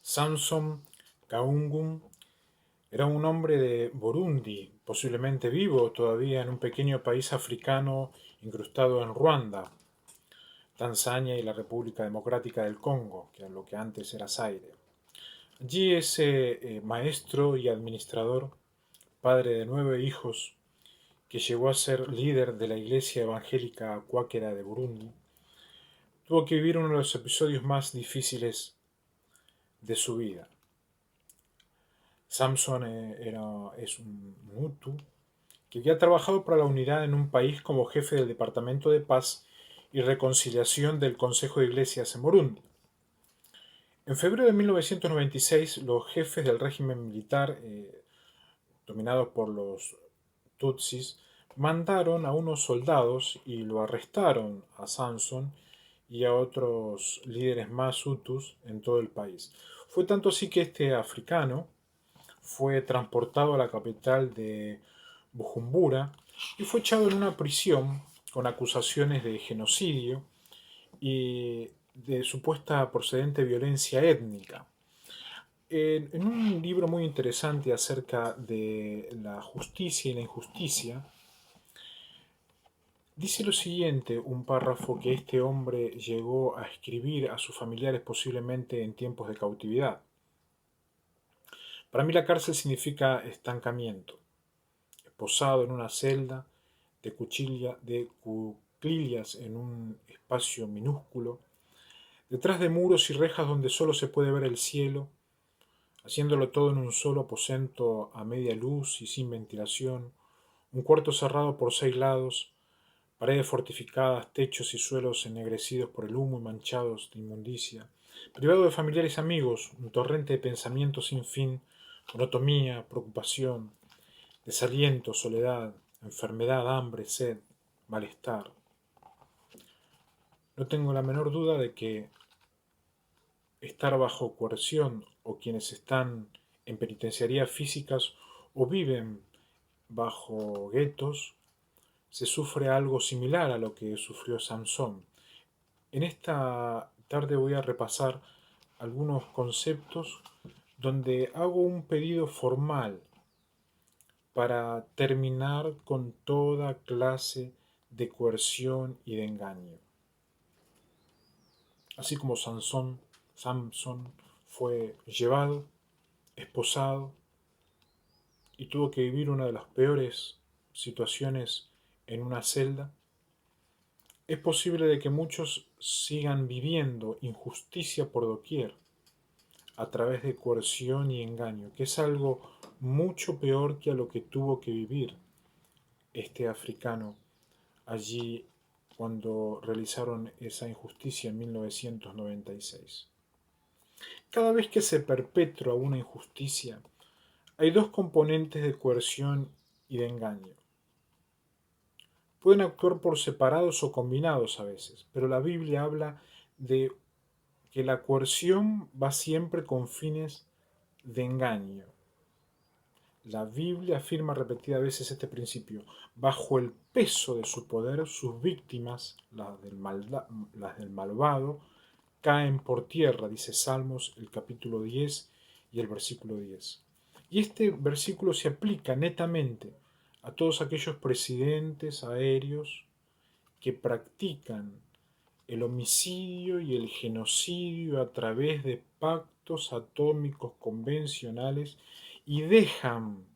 Samson Kaungun era un hombre de Burundi, posiblemente vivo todavía en un pequeño país africano incrustado en Ruanda, Tanzania y la República Democrática del Congo, que es lo que antes era Zaire. Allí ese maestro y administrador, padre de 9 hijos, que llegó a ser líder de la iglesia evangélica cuáquera de Burundi, tuvo que vivir uno de los episodios más difíciles de su vida. Samson es un Hutu que había trabajado para la unidad en un país como jefe del Departamento de Paz y Reconciliación del Consejo de Iglesias en Burundi. En febrero de 1996, los jefes del régimen militar, dominados por los Tutsis, mandaron a unos soldados y lo arrestaron a Samson y a otros líderes más Hutus en todo el país. Fue tanto así que este africano fue transportado a la capital de Bujumbura y fue echado en una prisión con acusaciones de genocidio y de supuesta procedente violencia étnica. En un libro muy interesante acerca de la justicia y la injusticia, dice lo siguiente, un párrafo que este hombre llegó a escribir a sus familiares posiblemente en tiempos de cautividad. Para mí la cárcel significa estancamiento, posado en una celda de cuclillas en un espacio minúsculo, detrás de muros y rejas donde solo se puede ver el cielo, haciéndolo todo en un solo aposento a media luz y sin ventilación, un cuarto cerrado por 6 lados, paredes fortificadas, techos y suelos ennegrecidos por el humo y manchados de inmundicia, privado de familiares y amigos, un torrente de pensamientos sin fin, monotonía, preocupación, desaliento, soledad, enfermedad, hambre, sed, malestar. No tengo la menor duda de que estar bajo coerción o quienes están en penitenciarías físicas o viven bajo guetos, se sufre algo similar a lo que sufrió Samson. En esta tarde voy a repasar algunos conceptos donde hago un pedido formal para terminar con toda clase de coerción y de engaño. Así como Samson fue llevado, esposado y tuvo que vivir una de las peores situaciones en una celda, es posible de que muchos sigan viviendo injusticia por doquier a través de coerción y engaño, que es algo mucho peor que a lo que tuvo que vivir este africano allí cuando realizaron esa injusticia en 1996. Cada vez que se perpetra una injusticia, hay dos componentes de coerción y de engaño. Pueden actuar por separados o combinados a veces, pero la Biblia habla de que la coerción va siempre con fines de engaño. La Biblia afirma repetidas veces este principio. Bajo el peso de su poder, sus víctimas, las del malvado, caen por tierra, dice Salmos el capítulo 10 y el versículo 10. Y este versículo se aplica netamente a todos aquellos presidentes aéreos que practican el homicidio y el genocidio a través de pactos atómicos convencionales y dejan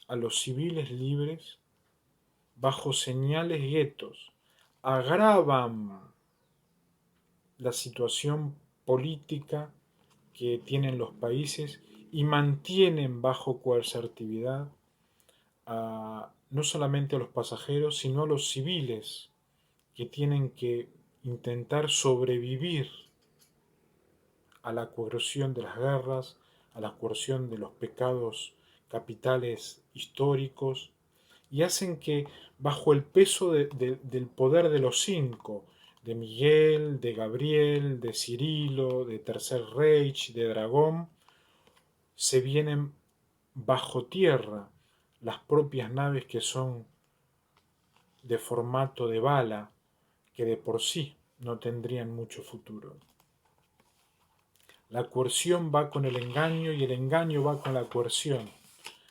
a los civiles libres bajo señales guetos, agravan la situación política que tienen los países y mantienen bajo coercitividad no solamente a los pasajeros, sino a los civiles que tienen que intentar sobrevivir a la coerción de las guerras, a la coerción de los pecados capitales históricos, y hacen que bajo el peso del poder de los cinco, de Miguel, de Gabriel, de Cirilo, de Tercer Reich, de Dragón, se vienen bajo tierra las propias naves que son de formato de bala, que de por sí no tendrían mucho futuro. La coerción va con el engaño y el engaño va con la coerción.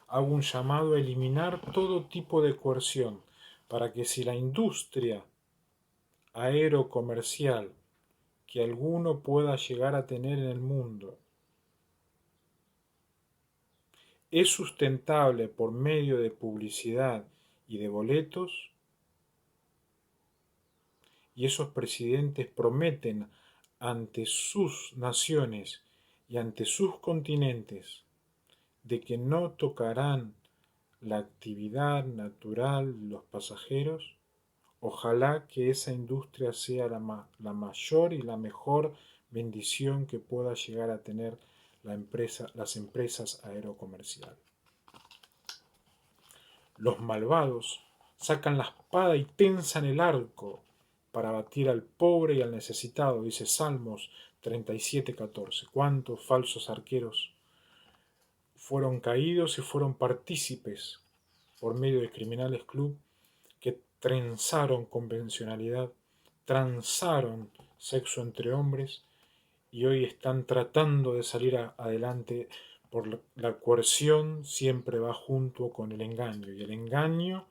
Hago un llamado a eliminar todo tipo de coerción, para que si la industria aerocomercial que alguno pueda llegar a tener en el mundo es sustentable por medio de publicidad y de boletos, y esos presidentes prometen ante sus naciones y ante sus continentes de que no tocarán la actividad natural de los pasajeros, ojalá que esa industria sea la mayor y la mejor bendición que pueda llegar a tener las empresas aerocomerciales. Los malvados sacan la espada y tensan el arco para abatir al pobre y al necesitado, dice Salmos 37:14. ¿Cuántos falsos arqueros fueron caídos y fueron partícipes por medio de criminales club que trenzaron convencionalidad, transaron sexo entre hombres y hoy están tratando de salir adelante por la coerción? Siempre va junto con el engaño, y el engaño,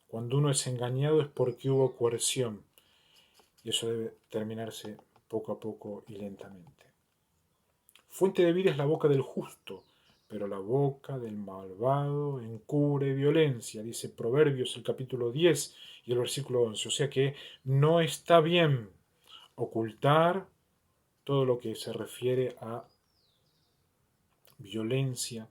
cuando uno es engañado, es porque hubo coerción, y eso debe terminarse poco a poco y lentamente. Fuente de vida es la boca del justo, pero la boca del malvado encubre violencia, dice Proverbios el capítulo 10 y el versículo 11. O sea que no está bien ocultar todo lo que se refiere a violencia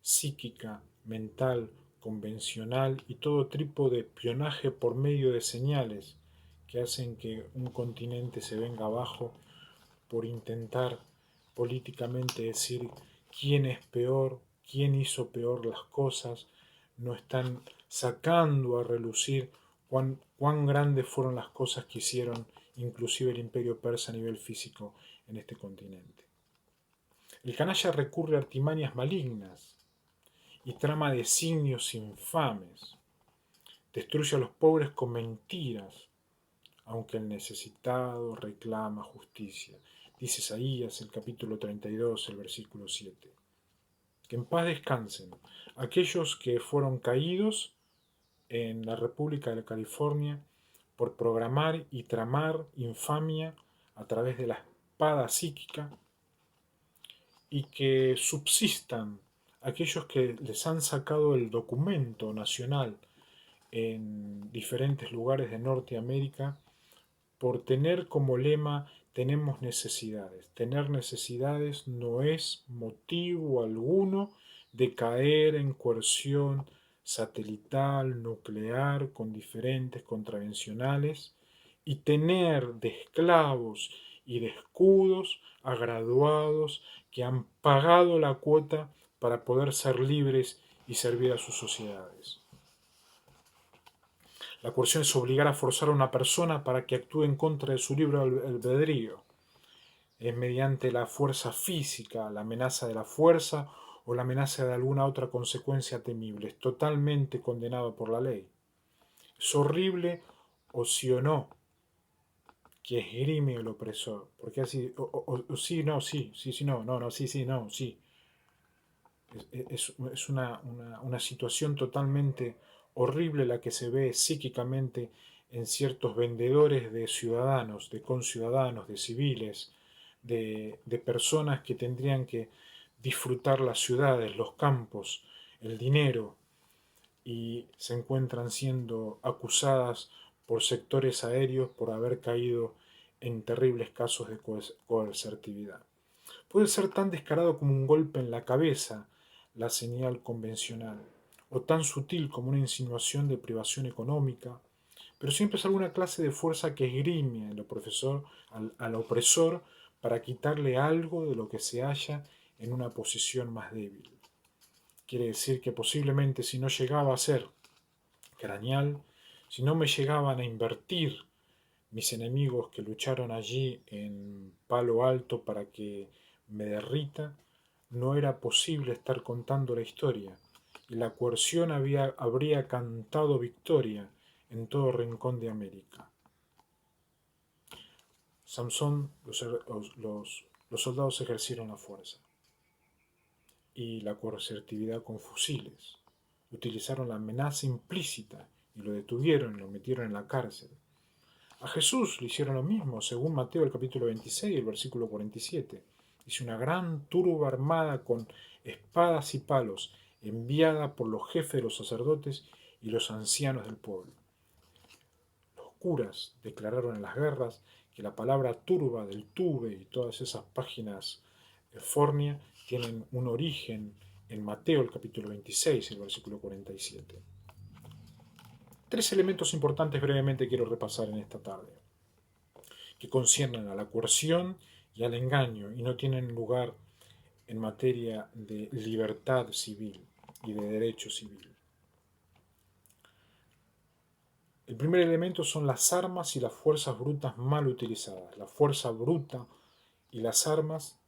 psíquica, mental, convencional y todo tipo de espionaje por medio de señales que hacen que un continente se venga abajo por intentar políticamente decir quién es peor, quién hizo peor las cosas. No están sacando a relucir cuán grandes fueron las cosas que hicieron inclusive el imperio persa a nivel físico en este continente. El canalla recurre a artimañas malignas y trama designios infames. Destruye a los pobres con mentiras, aunque el necesitado reclama justicia. Dice Isaías el capítulo 32, el versículo 7. Que en paz descansen aquellos que fueron caídos en la República de California por programar y tramar infamia a través de la espada psíquica, y que subsistan aquellos que les han sacado el documento nacional en diferentes lugares de Norteamérica por tener como lema tenemos necesidades. Tener necesidades no es motivo alguno de caer en coerción satelital, nuclear, con diferentes contravencionales, y tener de esclavos y de escudos a graduados que han pagado la cuota para poder ser libres y servir a sus sociedades. La coerción es obligar a forzar a una persona para que actúe en contra de su libre albedrío. Es mediante la fuerza física, la amenaza de la fuerza o la amenaza de alguna otra consecuencia temible. Es totalmente condenado por la ley. Es horrible, o sí o no, que esgrime el opresor. Porque así, o sí, no, sí, sí, sí, no, no, no, sí, sí, no, sí. Es una situación totalmente horrible la que se ve psíquicamente en ciertos vendedores de ciudadanos, de conciudadanos, de civiles, de personas que tendrían que disfrutar las ciudades, los campos, el dinero, y se encuentran siendo acusadas por sectores aéreos por haber caído en terribles casos de coercertividad. Puede ser tan descarado como un golpe en la cabeza la señal convencional, o tan sutil como una insinuación de privación económica, pero siempre es alguna clase de fuerza que esgrime al opresor para quitarle algo de lo que se halla en una posición más débil. Quiere decir que posiblemente si no llegaba a ser craneal, si no me llegaban a invertir mis enemigos que lucharon allí en Palo Alto para que me derrita, no era posible estar contando la historia, y la coerción habría cantado victoria en todo rincón de América. Samson, los Los soldados ejercieron la fuerza y la coercitividad con fusiles. Utilizaron la amenaza implícita y lo detuvieron y lo metieron en la cárcel. A Jesús le hicieron lo mismo, según Mateo el capítulo 26, el versículo 47. Dice: una gran turba armada con espadas y palos, enviada por los jefes de los sacerdotes y los ancianos del pueblo. Los curas declararon en las guerras que la palabra turba, del tuve y todas esas páginas fornia tienen un origen en Mateo el capítulo 26, el versículo 47. Tres elementos importantes brevemente quiero repasar en esta tarde, que conciernen a la coerción y al engaño y no tienen lugar en materia de libertad civil y de derecho civil. El primer elemento son las armas y las fuerzas brutas mal utilizadas. La fuerza bruta y las armas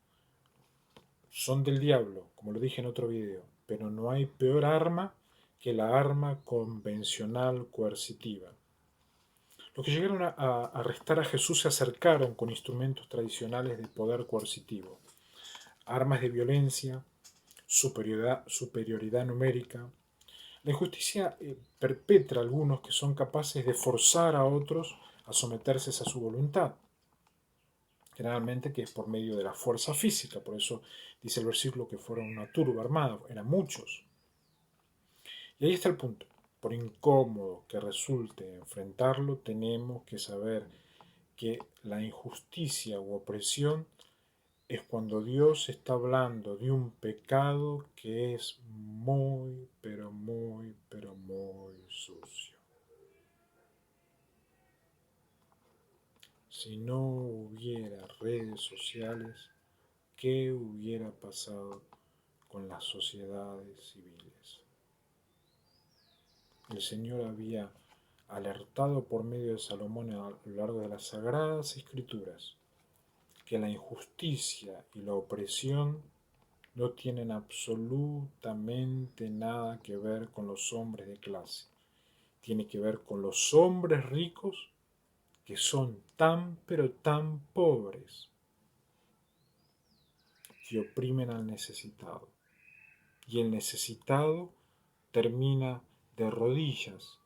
son del diablo, como lo dije en otro video, pero no hay peor arma que la arma convencional coercitiva. Los que llegaron a arrestar a Jesús se acercaron con instrumentos tradicionales de poder coercitivo, armas de violencia, superioridad numérica. La injusticia perpetra a algunos que son capaces de forzar a otros a someterse a su voluntad, generalmente que es por medio de la fuerza física. Por eso dice el versículo que fueron una turba armada, eran muchos. Y ahí está el punto. Por incómodo que resulte enfrentarlo, tenemos que saber que la injusticia u opresión es cuando Dios está hablando de un pecado que es muy, pero muy, pero muy sucio. Si no hubiera redes sociales, ¿qué hubiera pasado con las sociedades civiles? El Señor había alertado por medio de Salomón a lo largo de las Sagradas Escrituras que la injusticia y la opresión no tienen absolutamente nada que ver con los hombres de clase. Tiene que ver con los hombres ricos que son tan pero tan pobres que oprimen al necesitado. Y el necesitado termina de rodillas,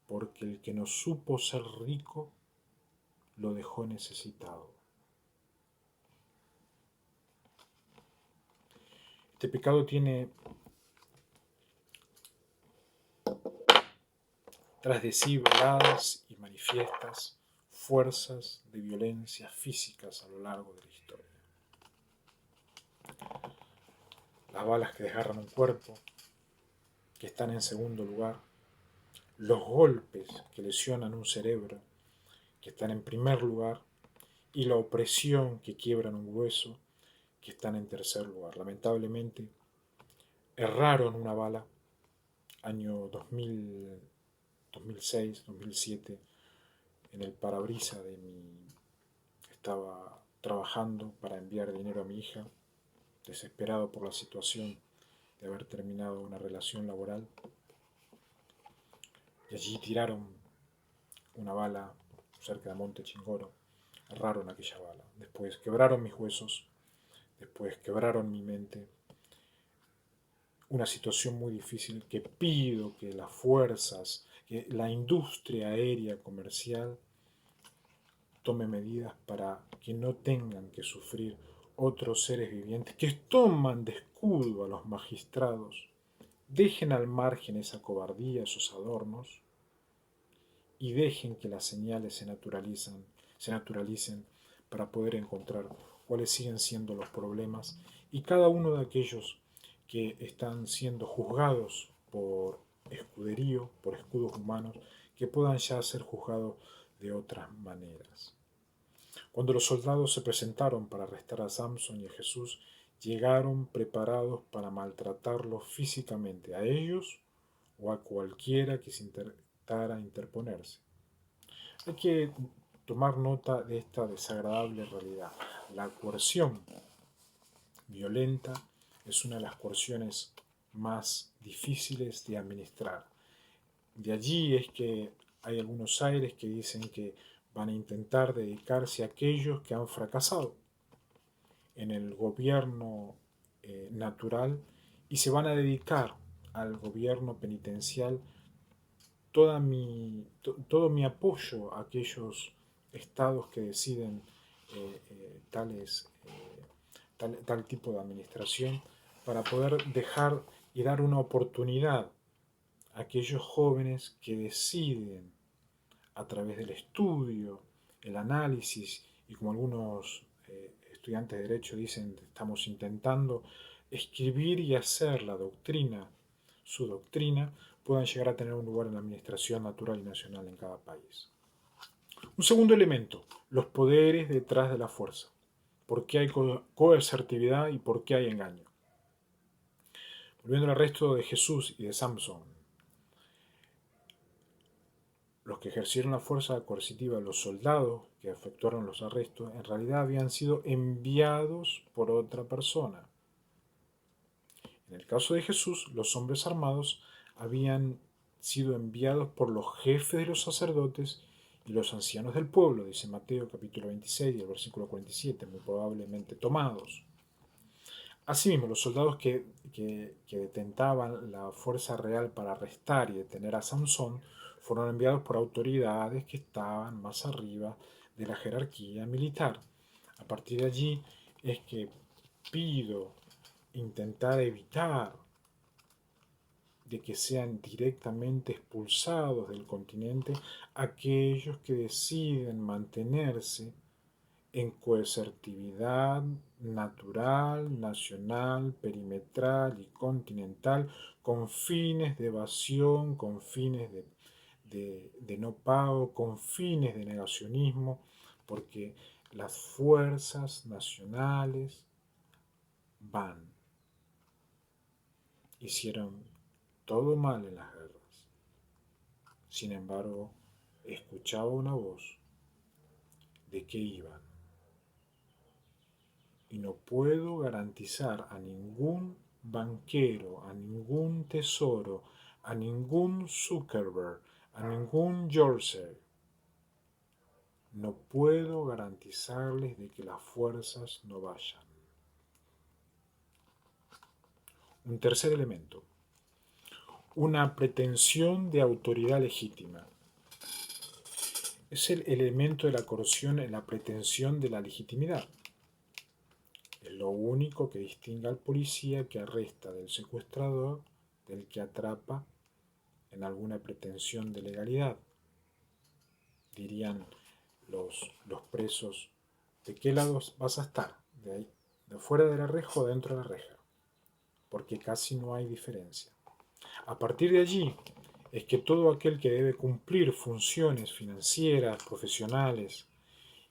porque el que no supo ser rico lo dejó necesitado. Este pecado tiene tras de sí veladas y manifiestas fuerzas de violencia físicas a lo largo de la historia. Las balas que desgarran un cuerpo, que están en segundo lugar, los golpes que lesionan un cerebro, que están en primer lugar, y la opresión que quiebran un hueso, que están en tercer lugar. Lamentablemente, erraron una bala, año 2000, 2006, 2007, en el parabrisas de mi... Estaba trabajando para enviar dinero a mi hija, desesperado por la situación de haber terminado una relación laboral. Y allí tiraron una bala cerca de Monte Chingoro. Erraron aquella bala. Después quebraron mis huesos. Después quebraron mi mente. Una situación muy difícil que pido que las fuerzas, que la industria aérea comercial tome medidas para que no tengan que sufrir otros seres vivientes que toman de escudo a los magistrados. Dejen al margen esa cobardía, esos adornos, y dejen que las señales se naturalicen para poder encontrar cuáles siguen siendo los problemas, y cada uno de aquellos que están siendo juzgados por escuderío, por escudos humanos, que puedan ya ser juzgados de otras maneras. Cuando los soldados se presentaron para arrestar a Samson y a Jesús, llegaron preparados para maltratarlos físicamente, a ellos o a cualquiera que se intentara interponerse. Hay que tomar nota de esta desagradable realidad. La coerción violenta es una de las coerciones más difíciles de administrar. De allí es que hay algunos aires que dicen que van a intentar dedicarse a aquellos que han fracasado en el gobierno natural y se van a dedicar al gobierno penitencial todo mi apoyo a aquellos estados que deciden tal tipo de administración para poder dejar y dar una oportunidad a aquellos jóvenes que deciden a través del estudio, el análisis y como algunos estudiantes de derecho dicen, estamos intentando escribir y hacer la doctrina, su doctrina, puedan llegar a tener un lugar en la administración natural y nacional en cada país. Un segundo elemento, los poderes detrás de la fuerza. ¿Por qué hay coercitividad y por qué hay engaño? Volviendo al arresto de Jesús y de Samson, los que ejercieron la fuerza coercitiva, los soldados que efectuaron los arrestos, en realidad habían sido enviados por otra persona. En el caso de Jesús, los hombres armados habían sido enviados por los jefes de los sacerdotes y los ancianos del pueblo, dice Mateo capítulo 26 y el versículo 47, muy probablemente tomados. Asimismo, los soldados que detentaban la fuerza real para arrestar y detener a Sansón fueron enviados por autoridades que estaban más arriba de la jerarquía militar. A partir de allí es que pido intentar evitar de que sean directamente expulsados del continente aquellos que deciden mantenerse en coercitividad natural, nacional, perimetral y continental, con fines de evasión, con fines de no pago, con fines de negacionismo, porque las fuerzas nacionales hicieron todo mal en las guerras. Sin embargo, escuchaba una voz de que iban. Y no puedo garantizar a ningún banquero, a ningún tesoro, a ningún Zuckerberg, a ningún George. No puedo garantizarles de que las fuerzas no vayan. Un tercer elemento. Una pretensión de autoridad legítima. Es el elemento de la coerción en la pretensión de la legitimidad. Es lo único que distingue al policía que arresta del secuestrador del que atrapa en alguna pretensión de legalidad. Dirían los presos, ¿de qué lado vas a estar? ¿De ahí, de fuera de la reja o dentro de la reja? Porque casi no hay diferencia. A partir de allí es que todo aquel que debe cumplir funciones financieras, profesionales,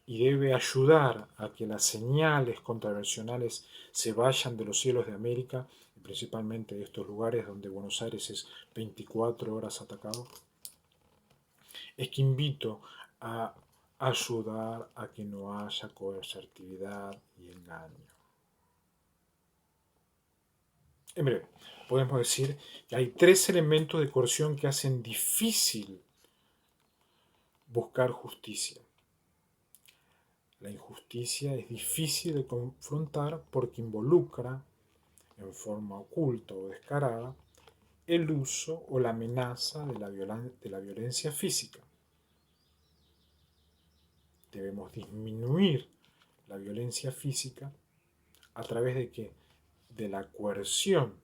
y debe ayudar a que las señales contravencionales se vayan de los cielos de América, y principalmente de estos lugares donde Buenos Aires es 24 horas atacado, es que invito a ayudar a que no haya coercitividad y engaño. En breve, podemos decir que hay tres elementos de coerción que hacen difícil buscar justicia. La injusticia es difícil de confrontar porque involucra, en forma oculta o descarada, el uso o la amenaza de la violencia física. Debemos disminuir la violencia física a través de qué? De la coerción,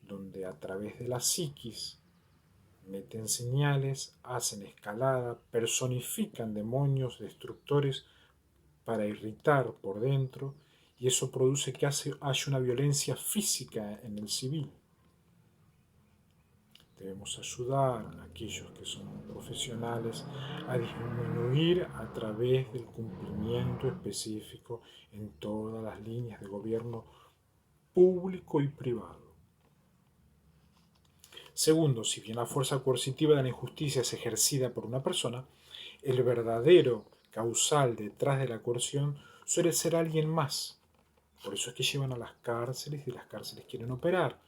donde a través de la psiquis meten señales, hacen escalada, personifican demonios destructores para irritar por dentro, y eso produce que haya una violencia física en el civil. Debemos ayudar a aquellos que son profesionales a disminuir a través del cumplimiento específico en todas las líneas de gobierno público y privado. Segundo, si bien la fuerza coercitiva de la injusticia es ejercida por una persona, el verdadero causal detrás de la coerción suele ser alguien más. Por eso es que llevan a las cárceles y las cárceles quieren operar.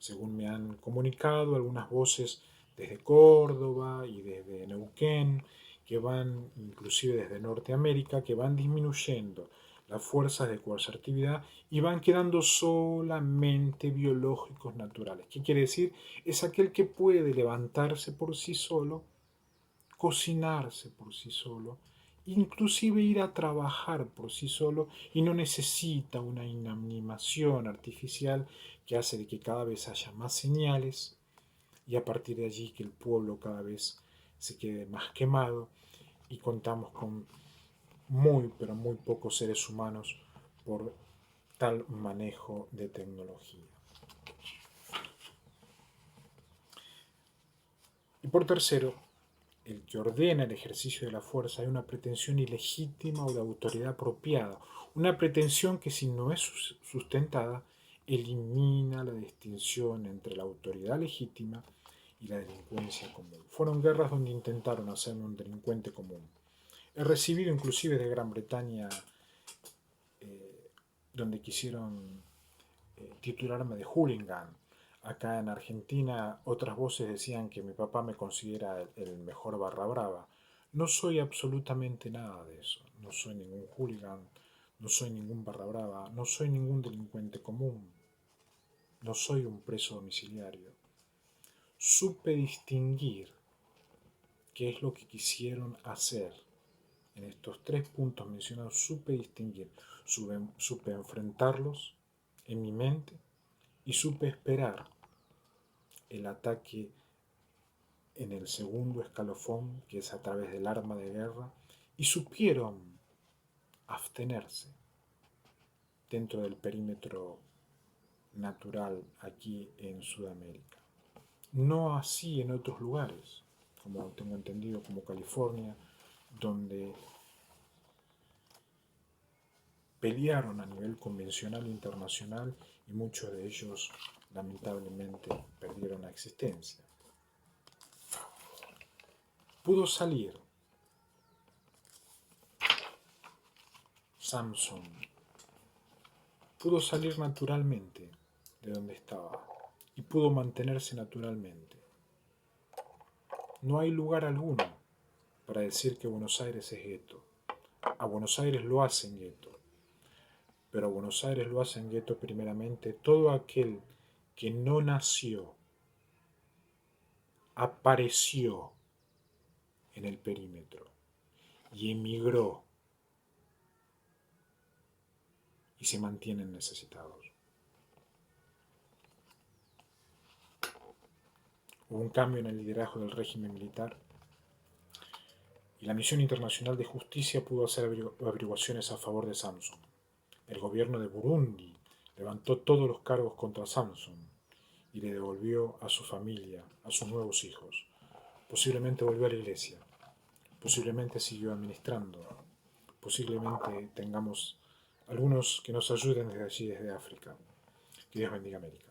Según me han comunicado algunas voces desde Córdoba y desde Neuquén, que van, inclusive desde Norteamérica, que van disminuyendo las fuerzas de coercitividad y van quedando solamente biológicos naturales. ¿Qué quiere decir? Es aquel que puede levantarse por sí solo, cocinarse por sí solo, inclusive ir a trabajar por sí solo y no necesita una inanimación artificial que hace de que cada vez haya más señales y a partir de allí que el pueblo cada vez se quede más quemado y contamos con muy pero muy pocos seres humanos por tal manejo de tecnología. Y por tercero, el que ordena el ejercicio de la fuerza hay una pretensión ilegítima o de autoridad apropiada, una pretensión que si no es sustentada elimina la distinción entre la autoridad legítima y la delincuencia común. Fueron guerras donde intentaron hacerme un delincuente común. He recibido inclusive de Gran Bretaña donde quisieron titularme de hooligan. Acá en Argentina otras voces decían que mi papá me considera el mejor barra brava. No soy absolutamente nada de eso. No soy ningún hooligan, no soy ningún barra brava, no soy ningún delincuente común, no soy un preso domiciliario. Supe distinguir qué es lo que quisieron hacer. En estos 3 puntos mencionados supe distinguir, supe enfrentarlos en mi mente y supe esperar el ataque en el segundo escalafón, que es a través del arma de guerra, y supieron abstenerse dentro del perímetro natural aquí en Sudamérica. No así en otros lugares, como tengo entendido, como California, donde pelearon a nivel convencional e internacional y muchos de ellos lamentablemente perdieron la existencia. Pudo salir Samson, pudo salir naturalmente de donde estaba y pudo mantenerse naturalmente. No hay lugar alguno para decir que Buenos Aires es gueto. A Buenos Aires lo hacen gueto, pero a Buenos Aires lo hacen gueto primeramente todo aquel que no nació, apareció en el perímetro y emigró y se mantienen necesitados. Hubo un cambio en el liderazgo del régimen militar y la Misión Internacional de Justicia pudo hacer averiguaciones a favor de Samson. El gobierno de Burundi levantó todos los cargos contra Samson y le devolvió a su familia, a sus nuevos hijos. Posiblemente volvió a la iglesia, posiblemente siguió administrando, posiblemente tengamos algunos que nos ayuden desde allí, desde África. Que Dios bendiga América.